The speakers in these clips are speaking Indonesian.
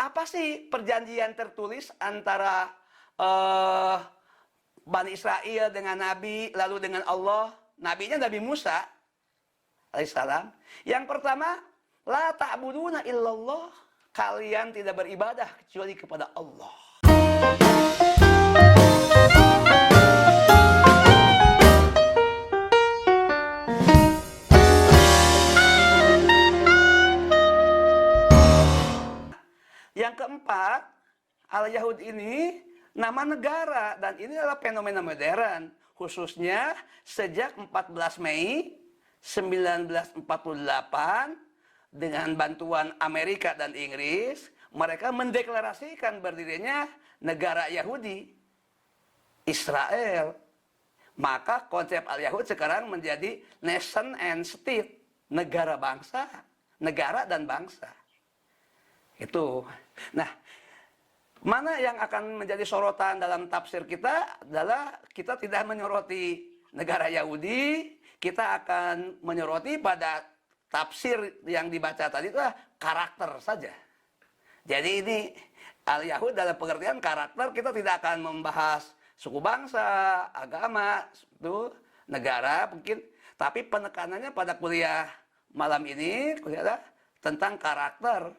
apa sih perjanjian tertulis antara uh, Bani Israel dengan Nabi, lalu dengan Allah? Nabinya Nabi Musa alaihissalam. Yang pertama, la ta'buduna illallah. Kalian tidak beribadah kecuali kepada Allah. Yang keempat, Al-Yahud ini nama negara, dan ini adalah fenomena modern, khususnya sejak 14 Mei 1948 dengan bantuan Amerika dan Inggris, mereka mendeklarasikan berdirinya negara Yahudi, Israel. Maka konsep Al-Yahud sekarang menjadi nation and state, negara bangsa, negara dan bangsa. Itu. Nah, mana yang akan menjadi sorotan dalam tafsir kita adalah kita tidak menyoroti negara Yahudi, kita akan menyoroti pada tafsir yang dibaca tadi itu karakter saja. Jadi ini Al-Yahud dalam pengertian karakter, kita tidak akan membahas suku bangsa, agama, itu negara mungkin, tapi penekanannya pada kuliah malam ini kuliah tentang karakter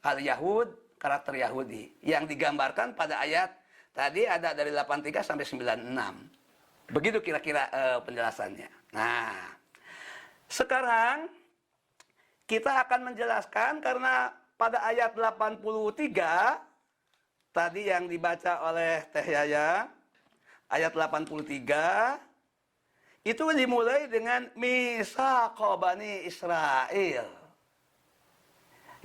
Al-Yahud, karakter Yahudi yang digambarkan pada ayat tadi ada dari 83 sampai 96. Begitu kira-kira penjelasannya. Nah, sekarang kita akan menjelaskan karena pada ayat 83 tadi yang dibaca oleh Teh Yaya, ayat 83 itu dimulai dengan Mitsaq Bani Israil.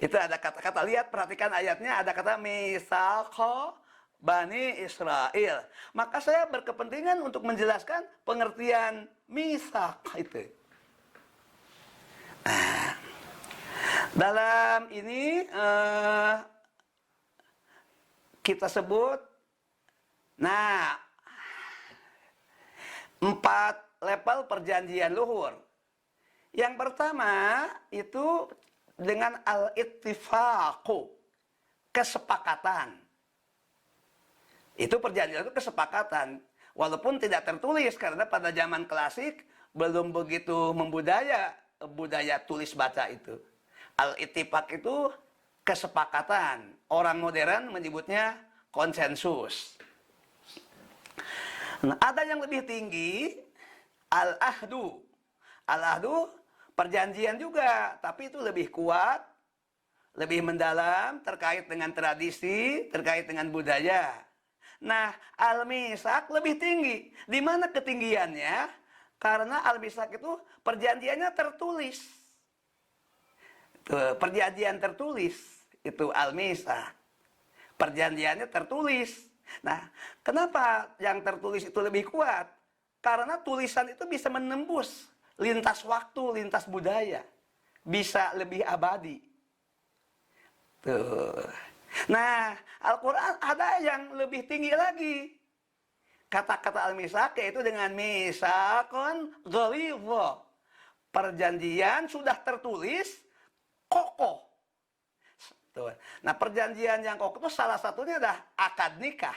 Itu ada kata-kata, lihat perhatikan ayatnya, ada kata Mitsaq Bani Israil. Maka saya berkepentingan untuk menjelaskan pengertian Mitsaq itu. Nah, dalam ini kita sebut, nah, 4 level perjanjian luhur. Yang pertama itu dengan al-ittifaqu, kesepakatan. Itu perjanjian itu kesepakatan. Walaupun tidak tertulis karena pada zaman klasik belum begitu membudaya budaya tulis baca itu. Al-ittifaq itu kesepakatan. Orang modern menyebutnya konsensus. Nah, ada yang lebih tinggi, al-ahdu. Al-ahdu perjanjian juga, tapi itu lebih kuat, lebih mendalam, terkait dengan tradisi, terkait dengan budaya. Nah, al-mitsaq lebih tinggi. Di mana ketinggiannya? Karena al-mitsaq itu perjanjiannya tertulis. Itu, perjanjian tertulis, itu al-mitsaq. Perjanjiannya tertulis. Nah, kenapa yang tertulis itu lebih kuat? Karena tulisan itu bisa menembus lintas waktu, lintas budaya. Bisa lebih abadi. Tuh. Nah, Al-Quran ada yang lebih tinggi lagi. Kata-kata al-mitsaq yaitu dengan mitsaqun ghalidha. Perjanjian sudah tertulis, kokoh. Tuh. Nah, perjanjian yang kokoh itu salah satunya adalah akad nikah.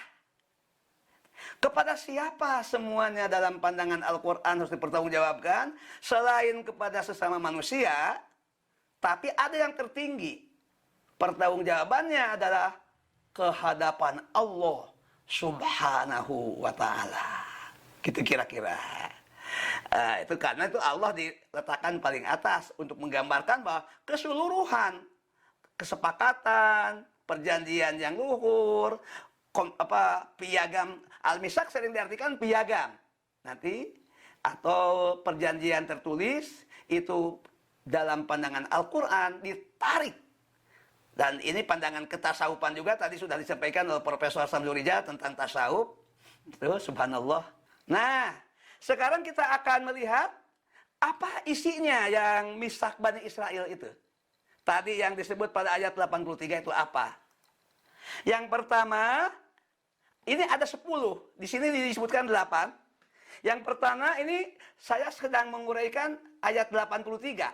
Kepada siapa semuanya dalam pandangan Al-Quran harus dipertanggungjawabkan? Selain kepada sesama manusia, tapi ada yang tertinggi. Pertanggungjawabannya adalah kehadapan Allah Subhanahu wa ta'ala. Gitu kira-kira. Itu karena itu Allah diletakkan paling atas untuk menggambarkan bahwa keseluruhan kesepakatan, perjanjian yang luhur, piagam al-mitsaq sering diartikan piagam nanti atau perjanjian tertulis itu dalam pandangan Al-Quran ditarik, dan ini pandangan ketasawufan juga tadi sudah disampaikan oleh Profesor Samsul Rijal tentang tasawuf itu, subhanallah. Nah, sekarang kita akan melihat apa isinya yang Mitsaq Bani Israil itu tadi yang disebut pada ayat 83 itu apa. Yang pertama, ini ada 10, di sini disebutkan 8. Yang pertama ini saya sedang menguraikan ayat 83.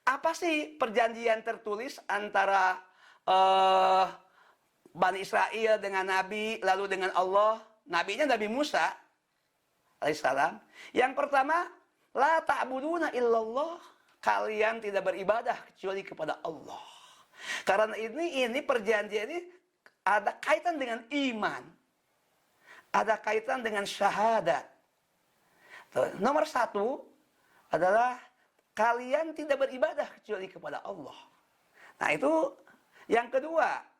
Apa sih perjanjian tertulis antara Bani Israel dengan Nabi, lalu dengan Allah. Nabinya Nabi Musa alaihissalam. Yang pertama, la ta'buduna illallah. Kalian tidak beribadah kecuali kepada Allah. Karena ini perjanjian ini ada kaitan dengan iman. Ada kaitan dengan syahadat. Nomor satu adalah kalian tidak beribadah kecuali kepada Allah. Nah itu yang kedua.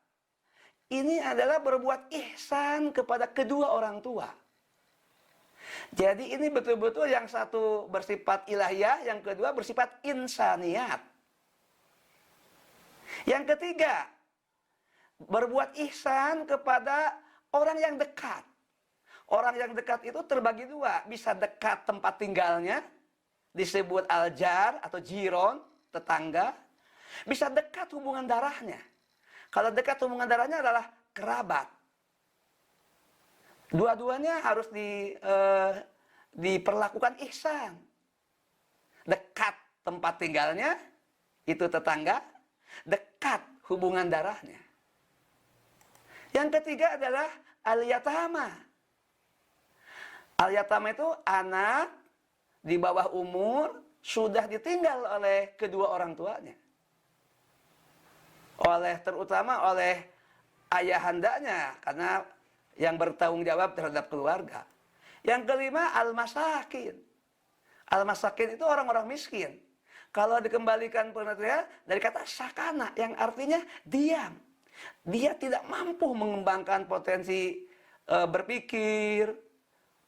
Ini adalah berbuat ihsan kepada kedua orang tua. Jadi ini betul-betul yang satu bersifat ilahiyah, yang kedua bersifat insaniyat. Yang ketiga, berbuat ihsan kepada orang yang dekat. Orang yang dekat itu terbagi dua, bisa dekat tempat tinggalnya, disebut aljar atau jiron, tetangga. Bisa dekat hubungan darahnya. Kalau dekat hubungan darahnya adalah kerabat. Dua-duanya harus diperlakukan ihsan. Dekat tempat tinggalnya, itu tetangga. Dekat hubungan darahnya. Yang ketiga adalah al-yatama. Al-yatama itu anak di bawah umur sudah ditinggal oleh kedua orang tuanya. Terutama oleh ayahandanya, karena yang bertanggung jawab terhadap keluarga. Yang kelima, al-masakin. Al-masakin itu orang-orang miskin. Kalau dikembalikan pengertian dari kata sakana, yang artinya diam. Dia tidak mampu mengembangkan potensi berpikir,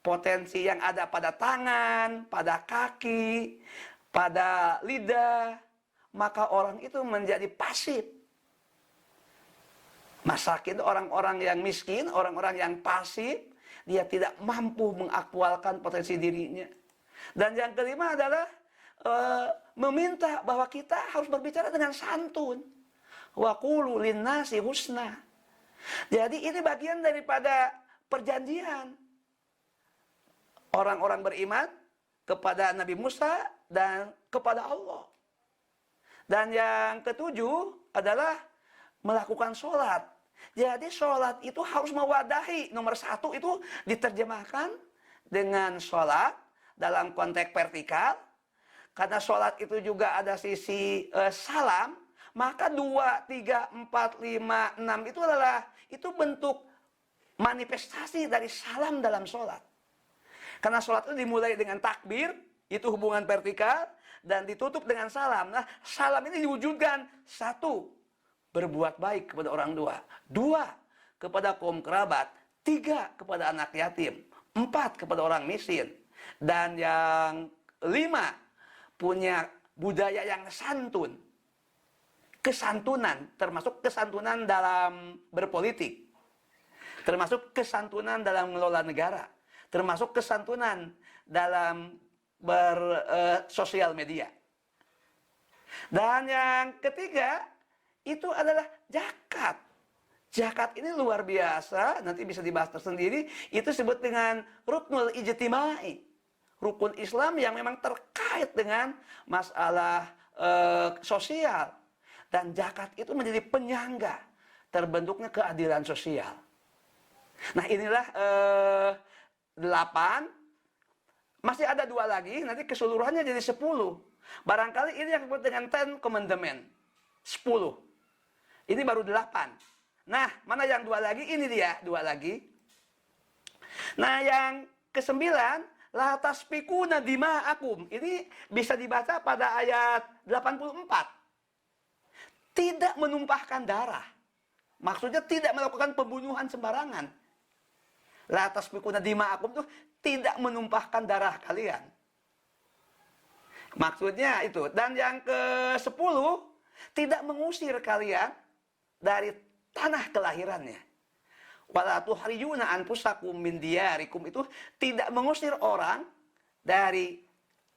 potensi yang ada pada tangan, pada kaki, pada lidah. Maka orang itu menjadi pasif. Masakin itu orang-orang yang miskin, orang-orang yang pasif, dia tidak mampu mengaktualkan potensi dirinya. Dan yang kelima adalah meminta bahwa kita harus berbicara dengan santun. Wa qulu linnasi husna. Jadi ini bagian daripada perjanjian orang-orang beriman kepada Nabi Musa dan kepada Allah. Dan yang ketujuh adalah melakukan sholat. Jadi sholat itu harus mewadahi. Nomor satu itu diterjemahkan dengan sholat dalam konteks vertikal. Karena sholat itu juga ada sisi salam. Maka 2, 3, 4, 5, 6 itu adalah itu bentuk manifestasi dari salam dalam sholat. Karena sholat itu dimulai dengan takbir, itu hubungan vertikal, dan ditutup dengan salam. Nah, salam ini diwujudkan. 1, berbuat baik kepada orang tua. 2, kepada kaum kerabat. 3, kepada anak yatim. 4, kepada orang miskin. Dan yang 5, punya budaya yang santun. Kesantunan, termasuk kesantunan dalam berpolitik. Termasuk kesantunan dalam mengelola negara. Termasuk kesantunan dalam bersosial media. Dan yang ketiga, itu adalah zakat. Zakat ini luar biasa, nanti bisa dibahas tersendiri. Itu disebut dengan ruknul ijtimai. Rukun Islam yang memang terkait dengan masalah sosial. Dan zakat itu menjadi penyangga terbentuknya keadilan sosial. Nah inilah 8. Masih ada 2 lagi, nanti keseluruhannya jadi 10. Barangkali ini yang disebut dengan 10 commandment. 10. Ini baru 8. Nah, mana yang 2 lagi? Ini dia, 2 lagi. Nah, yang ke-9, la tasfikuna dima'akum. Ini bisa dibaca pada ayat 84. Tidak menumpahkan darah. Maksudnya tidak melakukan pembunuhan sembarangan. La tasfikuna dima'akum itu tidak menumpahkan darah kalian. Maksudnya itu. Dan yang ke-10, tidak mengusir kalian dari tanah kelahirannya. Wala tuhrijuna anfusakum min diyarikum, itu tidak mengusir orang dari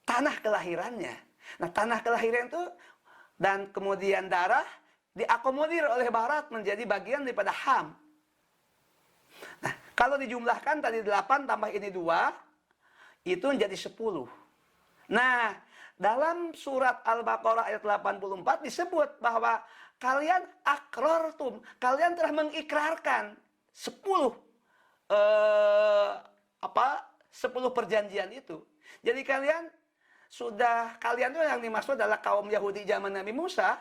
tanah kelahirannya. Nah, tanah kelahiran itu dan kemudian darah diakomodir oleh barat menjadi bagian daripada HAM. Nah, kalau dijumlahkan tadi 8 tambah ini 2, itu menjadi 10. Nah, dalam surat Al-Baqarah ayat 84 disebut bahwa kalian kalian telah mengikrarkan 10 10 perjanjian itu. Jadi kalian itu yang dimaksud adalah kaum Yahudi zaman Nabi Musa,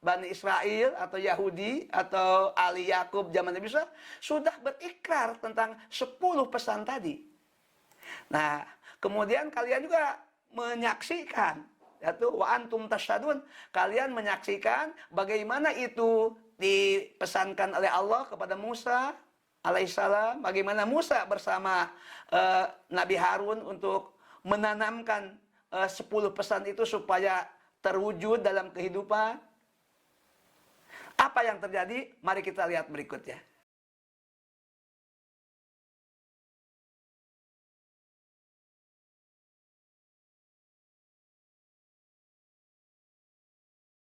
Bani Israel atau Yahudi atau Ali Yakub zaman Nabi Musa sudah berikrar tentang 10 pesan tadi. Nah, kemudian kalian juga menyaksikan, yaitu wa antum tasyadun, kalian menyaksikan bagaimana itu dipesankan oleh Allah kepada Musa alaihissalam, bagaimana Musa bersama Nabi Harun untuk menanamkan 10 pesan itu supaya terwujud dalam kehidupan. Apa yang terjadi? Mari kita lihat berikutnya.